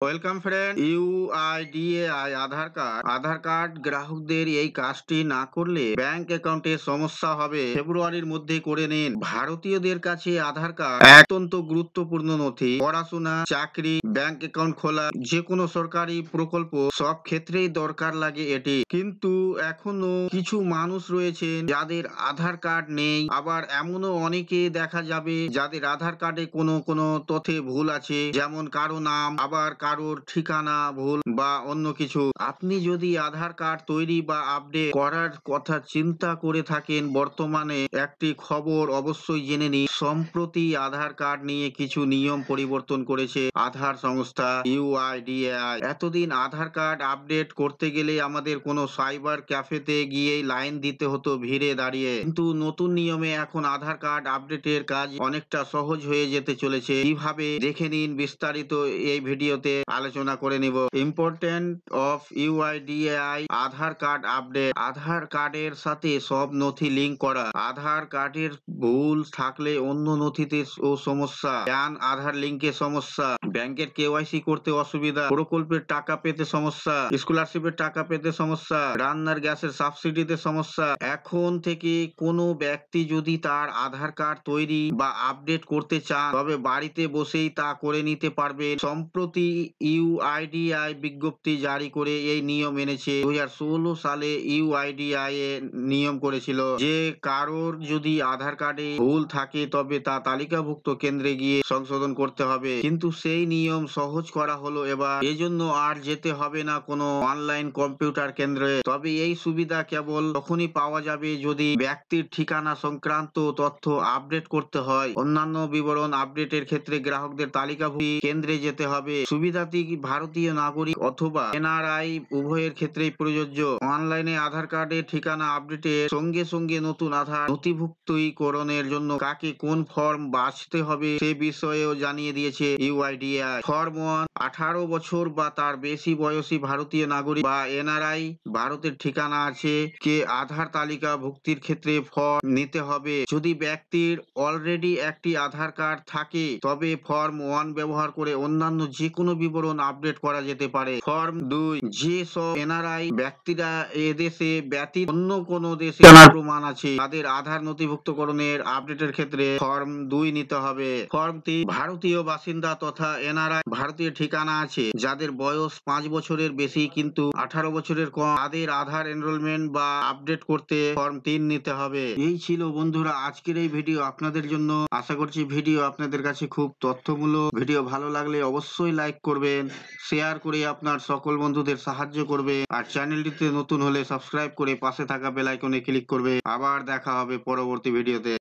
Welcome friend. UIDAI Aadhaar card গ্রাহকদের এই কাজটি না করলে ব্যাংক অ্যাকাউন্টে সমস্যা হবে। ফেব্রুয়ারির মধ্যে করে নিন। ভারতীয়দের কাছে আধার কার্ড অত্যন্ত গুরুত্বপূর্ণ নথি। পড়াশোনা, চাকরি, ব্যাংক অ্যাকাউন্ট খোলা, যে কোনো সরকারি প্রকল্প সব ক্ষেত্রেই দরকার লাগে এটি। কিন্তু এখনো কিছু মানুষ রয়েছেন যাদের আধার কার্ড নেই। আবার এমনও অনেকে দেখা যাবে যাদের আধার কার্ডে কোনো তথ্যে ভুল আছে, যেমন কারো নাম, আবার কারোর ঠিকানা ভুল বা অন্য কিছু। আপনি যদি আধার কার্ড তৈরি বা আপডেট করার কথা চিন্তা করে থাকেন, বর্তমানে একটি খবর অবশ্যই জেনে নিন। সম্প্রতি আধার কার্ড নিয়ে কিছু নিয়ম পরিবর্তন করেছে আধার সংস্থা ইউআইডিএআই। এতদিন আধার কার্ড আপডেট করতে গেলে আমাদের কোনো সাইবার ক্যাফেতে গিয়ে লাইন দিতে হতো ভিড়ে দাঁড়িয়ে, কিন্তু নতুন নিয়মে এখন আধার কার্ড আপডেটের কাজ অনেকটা সহজ হয়ে যেতে চলেছে। কিভাবে দেখে নিন বিস্তারিত এই ভিডিওতে আলোচনা করে নিব। Important of UIDAI Aadhaar card update. Aadhaar কার্ডের সাথে সব নথি লিঙ্ক করা। আধার কার্ডের ভুল থাকলে অন্য নথিতে ও সমস্যা। প্যান আধার লিঙ্কে সমস্যা। ব্যাংকের কেওয়াইসি করতে অসুবিধা। প্রকল্পের টাকা পেতে সমস্যা। স্কলারশিপের টাকা পেতে সমস্যা। রান্নার গ্যাসের সাবসিডিতে সমস্যা। এখন থেকে কোনো ব্যক্তি যদি তার আধার কার্ড তৈরি বা আপডেট করতে চান, তবে বাড়িতে বসেই তা করে নিতে পারবেন। সম্প্রতি ইউআইডিআই বিজ্ঞপ্তি জারি করে এই নিয়ম এনেছে। 2016 সালে ইউআইডিআই নিয়ম করেছিল যে কারোর যদি আধার কার্ডে ভুল থাকে তবে তা তালিকাভুক্ত কেন্দ্রে গিয়ে সংশোধন করতে হবে। কিন্তু সেই নিয়ম সহজ করা হলো এবার। এজন্য আর যেতে হবে না কোনো অনলাইন কম্পিউটার কেন্দ্রে। তবে এই সুবিধা কেবল তখনই পাওয়া যাবে যদি ব্যক্তির ঠিকানা সংক্রান্ত তথ্য আপডেট করতে হয়। অন্যান্য বিবরণ আপডেটের ক্ষেত্রে গ্রাহকদের তালিকাভুক্ত কেন্দ্রে যেতে হবে। সুবিধাটি ভারতীয় নাগরিক অথবা এনআরআই উভয়ের ক্ষেত্রেই প্রযোজ্য। অনলাইনে আধার কার্ডের ঠিকানা আপডেটের সঙ্গে সঙ্গে নতুন আধার নথিভুক্তকরণের জন্য কাকে কোন ফর্ম বাছতে হবে সে বিষয়েও জানিয়ে দিয়েছে ইউআইডিএআই। ফর্ম 1, 18 বছর বা তার বেশি বয়সী ভারতীয় নাগরিক বা এনআরআই, ভারতের ঠিকানা আছে কে আধার তালিকা ভুক্তির ক্ষেত্রে ফর্ম নিতে হবে। যদি ব্যক্তির অলরেডি একটি আধার কার্ড থাকে তবে ফর্ম 1 ব্যবহার করে অন্যান্য যে কোনো বিবরণ আপডেট করা যেতে পারে। ফর্ম 2, যে সব এনআরআই ব্যক্তিরা এদেশে ব্যতীত অন্য কোনো দেশে প্রমাণ আছে তাদের আধার নথিভুক্তকরণের আপডেটের ক্ষেত্রে ফর্ম 2 নিতে হবে। ফর্ম 3, ভারতীয় বাসিন্দা তথা এনআরআই, ভারতীয় ঠিকানা আছে যাদের বয়স 5 বছরের বেশি কিন্তু 18 বছরের কম, তাদের আধার এনরোলমেন্ট বা আপডেট করতে ফর্ম 3 নিতে হবে। এই ছিল বন্ধুরা আজকের এই ভিডিও আপনাদের জন্য। আশা করছি ভিডিও আপনাদের কাছে খুব তথ্যমূলক। ভিডিও ভালো লাগলে অবশ্যই লাইক করবেন, শেয়ার করে আপনার সকল বন্ধুদের সাহায্য করবে, আর চ্যানেলটিতে নতুন হলে সাবস্ক্রাইব করে পাশে থাকা বেল আইকনে ক্লিক করবে। আবার দেখা হবে পরবর্তী ভিডিওতে।